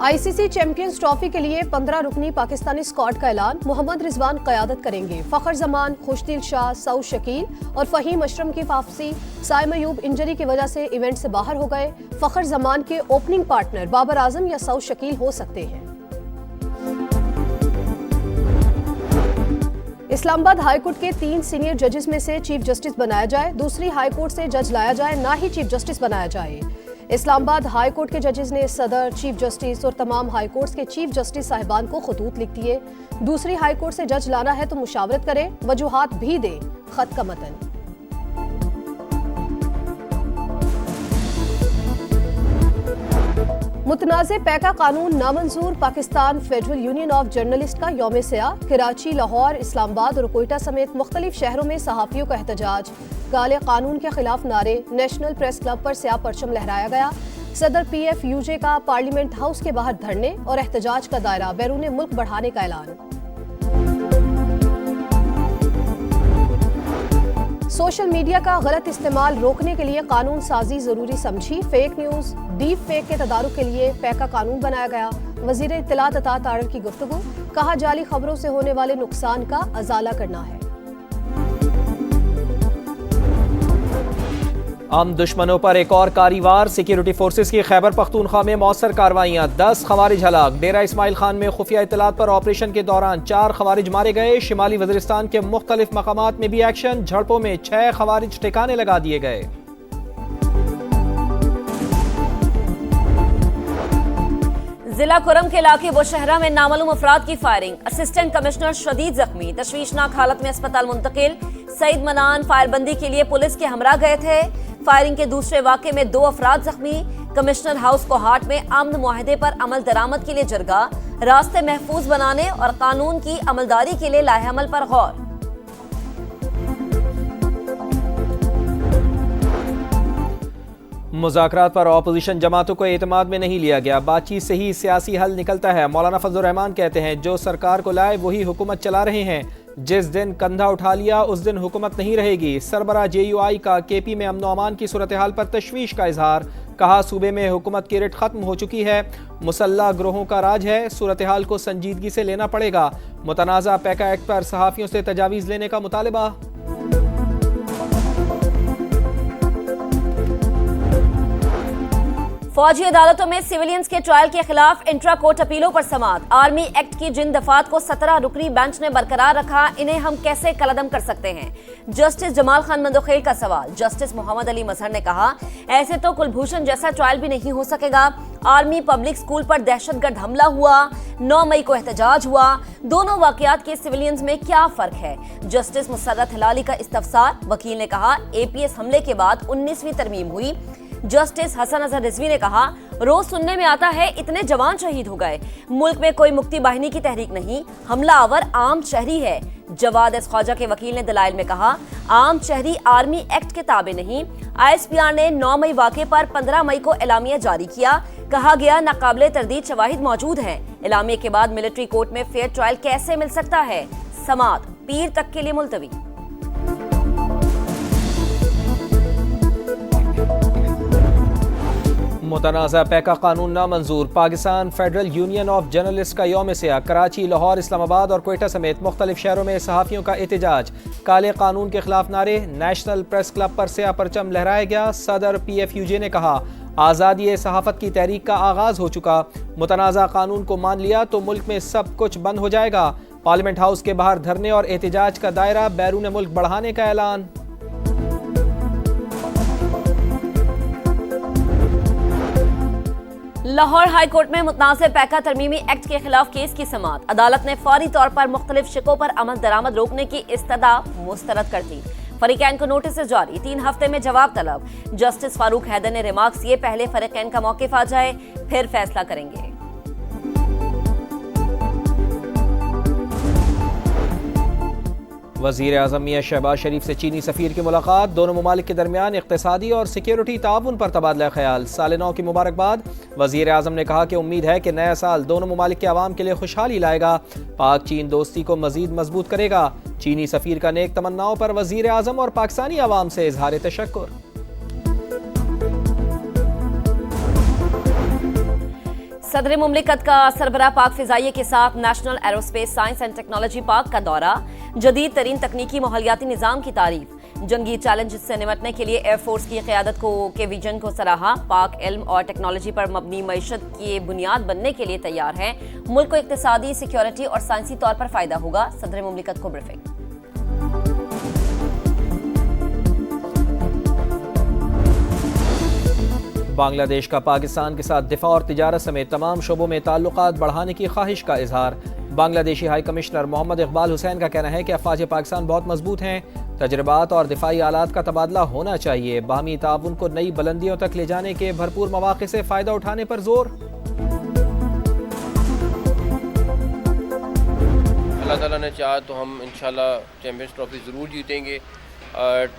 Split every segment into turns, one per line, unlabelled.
ICC champions trophy के लिए 15 रुकनी Pakistani squad का ऐलान। मोहम्मद रिजवान क़यादत करेंगे। फखर जमान, खुशदिल शाह, सऊद शकील और फहीम अशरम की वापसी। साइम अयूब इंजरी की वजह से इवेंट से बाहर हो गए। फखर जमान के ओपनिंग पार्टनर बाबर आजम या सऊद शकील हो सकते हैं। इस्लामाबाद हाईकोर्ट के 3 सीनियर जजेस में से चीफ जस्टिस बनाया जाए। दूसरी हाईकोर्ट से जज लाया जाए, ना ही चीफ जस्टिस बनाया जाए। इस्लामाबाद हाई कोर्ट के जजेस ने सदर, चीफ जस्टिस और तमाम हाई कोर्ट्स के चीफ जस्टिस साहिबान को खतूत लिख दिए। दूसरी हाई कोर्ट से जज लाना है तो मुशावरत करें, वजूहात भी दें। खत का मतन। मुतनाज़े पैका कानून नामंजूर। Pakistan federal union of journalist का यौम सियाह। कराची, लाहौर, इस्लामाबाद और कोयटा समेत मुख्तलिफ शहरों में सहाफ़ियों का एहतजाज। काले कानून के खिलाफ नारे। नेशनल प्रेस क्लब पर स्याह परचम लहराया गया। सदर PFUJ का पार्लियामेंट हाउस के बाहर धरने और एहतजाज का दायरा बैरून मुल्क बढ़ाने का ऐलान। सोशल मीडिया का गलत इस्तेमाल रोकने के लिए कानून साजी जरूरी समझी। फेक न्यूज, डीप फेक के तदारुक के लिए पैका कानून बनाया गया। वजीर इत्तलात अता तारड़ की गुफ्तगू। कहा, जाली खबरों से होने वाले नुकसान का अजाला करना है।
हम दुश्मनों पर एक और कारवार। सिक्योरिटी फोर्सेस की खैबर पख्तूनख्वा में मौसर कार्रवाइयां। 10 खवारिज हलाक। डेरा इस्माइल खान में खुफिया इत्तलात पर ऑपरेशन के दौरान 4 खवारिज मारे गए। शिमाली वज़ीरिस्तान के मुख्तलिफ मकामात में भी एक्शन। झड़पों में 6 खवारिज ठिकाने लगा दिए गए।
जिला कुरम के इलाके बुशहरा में नामालूम अफराद की फायरिंग। असिस्टेंट कमिश्नर शदीद जख्मी, तशवीशनाक हालत में अस्पताल मुंतकिल। सईद मनान फायरबंदी के लिए पुलिस के हमरा गए थे। फायरिंग के दूसरे वाक़े में 2 अफराद जख्मी। कमिश्नर हाउस कोहाट में अमन मुआहदे पर अमल दरामद के लिए जरगा। रास्ते महफूज बनाने और कानून की अमलदारी के लिए लाहेअमल पर गौर।
मुज़ाकरात पर अपोजिशन जमातों को एतमाद में नहीं लिया गया। बातचीत से ही सियासी हल निकलता है। मौलाना फजलुर रहमान कहते हैं, जो सरकार को लाए वही हुकूमत चला रहे हैं। जिस दिन कंधा उठा लिया उस दिन हुकूमत नहीं रहेगी। सरबरा JUI का KP में अमन अमान की सूरत हाल पर तशवीश का इजहार। कहा, सूबे में हुकूमत की रिट खत्म हो चुकी है। मुसल्लह ग्रोहों का राज है। सूरत हाल को संजीदगी से लेना पड़ेगा। मुतनाज़ा पैका एक्ट पर सहाफ़ियों से तजावीज़ लेने का मुतालबा।
फौजी अदालतों में सिविलियंस के ट्रायल के खिलाफ इंट्रा कोर्ट अपीलों पर समाअत। आर्मी एक्ट की जिन दफात को 17 रुकनी बेंच ने बरकरार रखा, इन्हें हम कैसे कलअदम कर सकते हैं? जस्टिस जमाल खान मंदोखेल का सवाल। जस्टिस मोहम्मद अली मजहर ने कहा, ऐसे तो कुलभूषण जैसा ट्रायल भी नहीं हो सकेगा। आर्मी पब्लिक स्कूल पर दहशतगर्द हमला हुआ, 9 मई को एहतजाज हुआ। दोनों वाकयात के सिविलियंस में क्या फर्क है? जस्टिस मुसर्रत हिलाली का इस्तफसार। वकील ने कहा, APS हमले के बाद 19वीं तरमीम हुई। जस्टिस हसन अजहर रिजवी ने कहा, रोज सुनने में आता है इतने जवान शहीद हो गए। मुल्क में कोई मुक्ति बाहिनी की तहरीक नहीं, हमलावर आम शहरी है। जवाद एस ख्वाजा के वकील ने दलाइल में कहा, आम शहरी आर्मी एक्ट के ताबे नहीं। ISPR ने 9 मई वाक़े पर 15 मई को एलामिया जारी किया। कहा गया, नाकाबिले तरदीद शवाहिद मौजूद हैं। एलामिया के बाद मिलिट्री कोर्ट में फेयर ट्रायल कैसे मिल सकता है? समाअत पीर तक के लिए मुलतवी।
मुतनाज़ा पैका कानून नामंजूर। Pakistan federal union of journalist का यौम सियाह। कराची, लाहौर, इस्लामाबाद और कोयटा समेत मुख्तलिफ शहरों में सहाफ़ियों का एहतजाज। काले कानून के खिलाफ नारे। नेशनल प्रेस क्लब पर स्याह परचम लहराया गया। सदर PFUJ ने कहा, आज़ादी सहाफ़त की तहरीक का आगाज़ हो चुका। मुतनाज़ा कानून को मान लिया तो मुल्क में सब कुछ बंद हो जाएगा। पार्लियामेंट हाउस के बाहर धरने और एहतजाज का दायरा बैरून मुल्क बढ़ाने का ऐलान।
लाहौर हाई कोर्ट में मुतनाज़े पैका तरमीमी एक्ट के खिलाफ केस की समाअत। अदालत ने फौरी तौर पर मुख्तलिफ शिकों पर अमल दरामद रोकने की इस्तदा मुस्तरद कर दी। फरीकैन को नोटिस जारी। 3 हफ्ते में जवाब तलब। जस्टिस फारूक हैदर ने रिमार्क्स दिए, पहले फरीकैन का मौक़िफ़ आ जाए फिर फैसला करेंगे।
वज़ीर आज़म मियां शहबाज शरीफ से चीनी सफ़ीर की मुलाकात। दोनों ममालिक के दरमियान इक़्तिसादी और सिक्योरिटी ताउन पर तबादला ख्याल। साल नौ की मुबारकबाद। वज़ीर आज़म ने कहा कि उम्मीद है कि नया साल दोनों ममालिक के अवाम के लिए खुशहाली लाएगा। पाक चीन दोस्ती को मज़ीद मजबूत करेगा। चीनी सफ़ीर का नेक तमन्नाओं पर वज़ीर आज़म और पाकिस्तानी अवाम से इज़हार तशक्कुर।
सदर मुमलिकत का सरबराह पाक फिजाइये के साथ national aerospace science and technology park का दौरा, जदीद तरीन तकनीकी माहौलियाती निज़ाम की तारीफ, जंगी चैलेंज से निपटने के लिए एयरफोर्स की क़यादत के विजन को सराहा। पाक इल्म और टेक्नोलॉजी पर मबनी मईशत की बुनियाद बनने के लिए तैयार है। मुल्क को इक्तिसादी, सिक्योरिटी और साइंसी तौर पर फायदा होगा। सदर मुमलिकत को ब्रीफिंग।
बांग्लादेश का पाकिस्तान के साथ दिफा और तिजारत समेत तमाम शोबों में ताल्लुकात बढ़ाने की ख्वाहिश का इजहार। बांग्लादेशी हाई कमिश्नर मोहम्मद इकबाल हुसैन का कहना है कि अफवाज पाकिस्तान बहुत मजबूत हैं, तजर्बात और दिफाई आलात का तबादला होना चाहिए। बाहमी ताउन को नई बुलंदियों तक ले जाने के भरपूर मौके से फ़ायदा उठाने पर जोर।
अल्लाह ताला ने चाहा तो हम इंशाल्लाह चैम्पियंस ट्रॉफी ज़रूर जीतेंगे।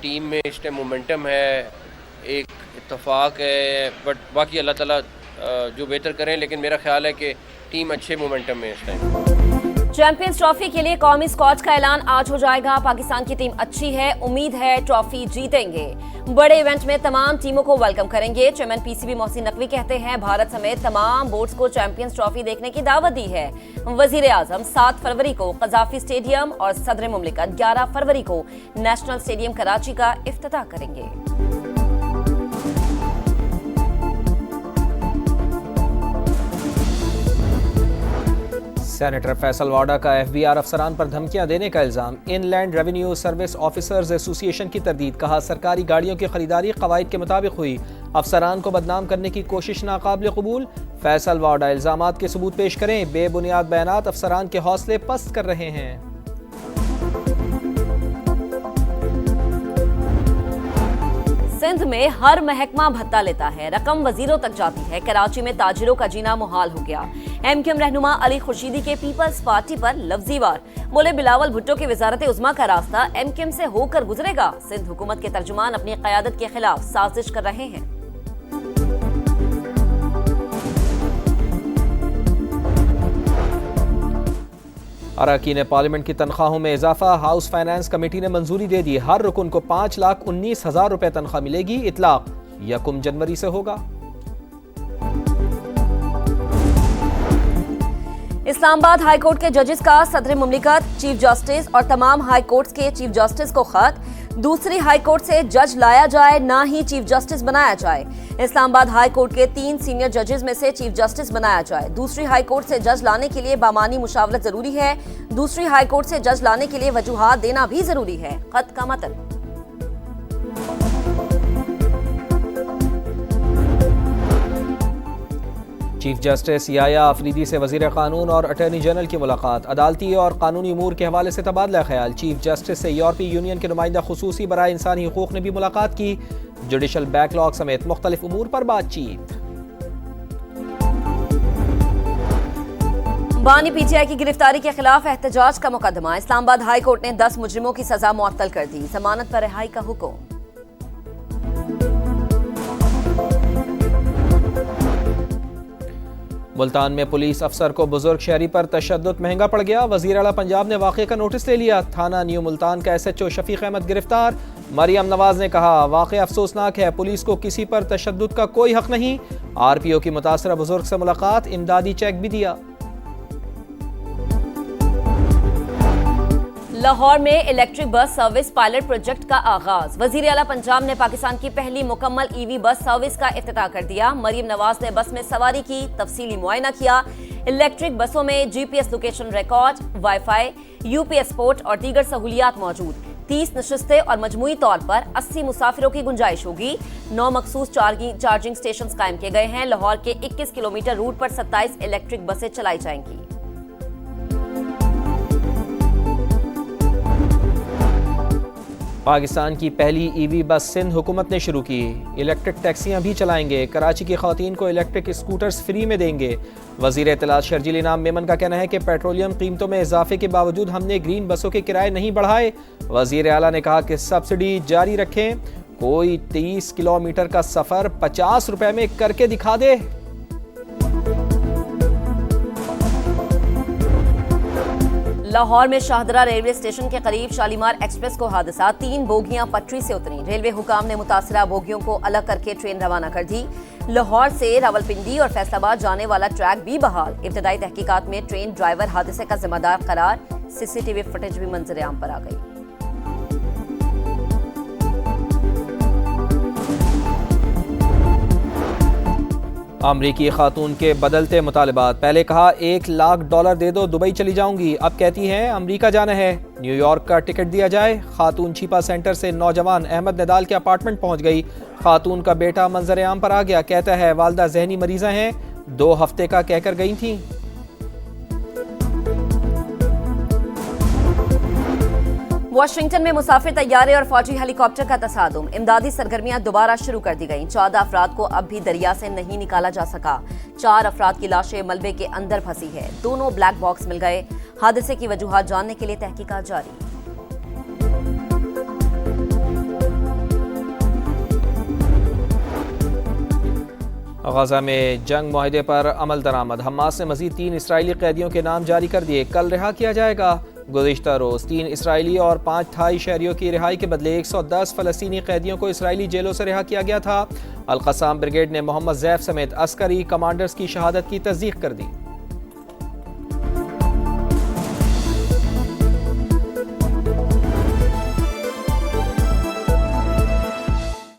टीम में इस टाइम मोमेंटम है, एक इत्तफाक है, बट बाकी अल्लाह ताला जो बेहतर करें, लेकिन मेरा ख्याल है कि टीम अच्छे मोमेंटम में इस टाइम।
चैंपियंस ट्रॉफी के लिए कौमी स्क्वाड का ऐलान आज हो जाएगा। पाकिस्तान की टीम अच्छी है, उम्मीद है ट्रॉफी जीतेंगे। बड़े इवेंट में तमाम टीमों को वेलकम करेंगे। चेयरमैन पीसीबी मोहसिन नकवी कहते हैं भारत समेत तमाम बोर्ड्स को चैंपियंस ट्रॉफी देखने की दावत दी है। वजीर आजम 7 फरवरी को कजाफी स्टेडियम और सदर मुमलिकत 11 फरवरी को नेशनल स्टेडियम कराची का इफ्तिताह करेंगे।
सेनेटर फैसल वाडा का एफबीआर अफसरान पर धमकियां देने का इल्जाम। Inland revenue service officers association की तरदीद। कहा सरकारी गाड़ियों की खरीदारी कवायद के मुताबिक हुई, अफसरान को बदनाम करने की कोशिश नाकाबिल कबूल। फैसल वाडा इल्जामात के सबूत पेश करें, बेबुनियाद बयानात अफसरान के हौसले पस्त कर रहे हैं।
सिंध में हर महकमा भत्ता लेता है, रकम वजीरों तक जाती है। कराची में ताजिरों का जीना मुहाल हो गया। एमक्यूएम रहनुमा अली खुर्शीदी के पीपल्स पार्टी पर लफ्जी वार। बोले बिलावल भुट्टो की वजारत उज़्मा का रास्ता एमक्यूएम से होकर गुजरेगा। सिंध हुकूमत के तर्जुमान अपनी क़यादत के खिलाफ साजिश कर रहे हैं।
अरकान पार्लियामेंट की तनख्वाहों में इजाफा। हाउस फाइनेंस कमेटी ने मंजूरी दे दी। हर रुकन को 5,19,000 रुपए तनख्वाह मिलेगी। इतलाक 1 जनवरी से होगा।
इस्लामाबाद हाई कोर्ट के जजेस का सदर मुमलिकत, चीफ जस्टिस और तमाम हाई कोर्ट्स के चीफ जस्टिस को खत। दूसरी हाई कोर्ट से जज लाया जाए, ना ही चीफ जस्टिस बनाया जाए। इस्लामाबाद हाई कोर्ट के 3 सीनियर जजेस में से चीफ जस्टिस बनाया जाए। दूसरी हाई कोर्ट से जज लाने के लिए बामानी मुशावरत जरूरी है। दूसरी हाई कोर्ट से जज लाने के लिए वजूहात देना भी जरूरी है। खत का मतन।
चीफ जस्टिस याया आफरीदी से वजीर कानून और अटॉर्नी जनरल की मुलाकात। अदालती और कानूनी उमूर के हवाले से तबादला ख्याल। चीफ जस्टिस से यूरोपीय यूनियन के नुमाइंदा खुसूसी बराए इंसानी हुकूक ने भी मुलाकात की। जुडिशल बैकलॉग समेत मुख्तलिफ उमूर पर बातचीत।
बानी पीटीआई की गिरफ्तारी के खिलाफ एहतजाज का मुकदमा। इस्लामाबाद हाई कोर्ट ने 10 मुजरिमों की सजा मुअत्तल कर दी। जमानत पर रिहाई का हुक्म।
मुल्तान में पुलिस अफसर को बुजुर्ग शहरी पर तशद्दुद महंगा पड़ गया। वजीर आला पंजाब ने वाक़े का नोटिस ले लिया। थाना न्यू मुल्तान का SHO शफीक अहमद गिरफ्तार। मरियम नवाज ने कहा वाक़े अफसोसनाक है, पुलिस को किसी पर तशद्दुद का कोई हक नहीं। RPO की मुतासरा बुजुर्ग से मुलाकात, इमदादी चेक भी दिया।
लाहौर में electric bus service pilot project का आगाज। वजीर आला पंजाब ने पाकिस्तान की पहली मुकम्मल EV बस सर्विस का इफ्तिताह कर दिया। मरियम नवाज ने बस में सवारी की, तफसीली मुआयना किया। इलेक्ट्रिक बसों में GPS location record, wifi, UPS port और दीगर सहूलियात मौजूद। 30 नशिस्तें और मजमूई तौर पर 80 मुसाफिरों की गुंजाइश होगी। 9 मखसूस चार्जिंग स्टेशन कायम किए गए हैं। लाहौर के 21 किलोमीटर रूट पर 27 इलेक्ट्रिक बसें चलाई जाएंगी।
पाकिस्तान की पहली EV बस सिंध हुकूमत ने शुरू की। इलेक्ट्रिक टैक्सियां भी चलाएंगे। कराची की खवातीन को इलेक्ट्रिक स्कूटर्स फ्री में देंगे। वजीर इत्तलात शर्जील इनाम मेमन का कहना है कि पेट्रोलियम कीमतों में इजाफे के बावजूद हमने ग्रीन बसों के किराए नहीं बढ़ाए। वजीर आला ने कहा कि सब्सिडी जारी रखें। कोई 30 किलोमीटर का सफर 50 रुपए में करके दिखा दे।
लाहौर में शाहदरा रेलवे स्टेशन के करीब शालीमार एक्सप्रेस को हादसा, 3 बोगियां पटरी से उतरी। रेलवे हुकाम ने मुतासरा बोगियों को अलग करके ट्रेन रवाना कर दी। लाहौर से रावलपिंडी और फैसलाबाद जाने वाला ट्रैक भी बहाल। इब्तदाई तहकीकात में ट्रेन ड्राइवर हादसे का जिम्मेदार करार। सीसीटीवी फुटेज भी मंजर आम पर आ गई।
अमरीकी खातून के बदलते मुतालबात। पहले कहा $1 लाख दे दो दुबई चली जाऊंगी, अब कहती हैं अमेरिका जाना है, न्यूयॉर्क का टिकट दिया जाए। खातून छिपा सेंटर से नौजवान अहमद नदाल के अपार्टमेंट पहुंच गई। खातून का बेटा मंजर आम पर आ गया, कहता है वालदा जहनी मरीजा हैं, 2 हफ्ते का कहकर गई थी।
वाशिंगटन में मुसाफिर तैयारे और फौजी हेलीकॉप्टर का तसादुम। इमदादी सरगर्मियां दोबारा शुरू कर दी गईं। 14 अफराद को अब भी दरिया से नहीं निकाला जा सका। 4 अफराद की लाशें मलबे के अंदर फंसी है। दोनों ब्लैक बॉक्स मिल गए। हादसे की वजूहात जानने के लिए तहकीकात जारी।
गजा में जंग मुआहदे पर अमल दरामद। हमास ने मजीद 3 इसराइली कैदियों के नाम जारी कर दिए, कल रिहा किया जाएगा। गुज़िश्ता रोज़ 3 इसराइली और 5 थाई शहरियों की रिहाई के बदले 110 फ़लस्तीनी कैदियों को इसराइली जेलों से रिहा किया गया था। अल-क़स्साम ब्रिगेड ने मोहम्मद ज़ैफ समेत अस्करी कमांडर्स की शहादत की तस्दीक कर दी।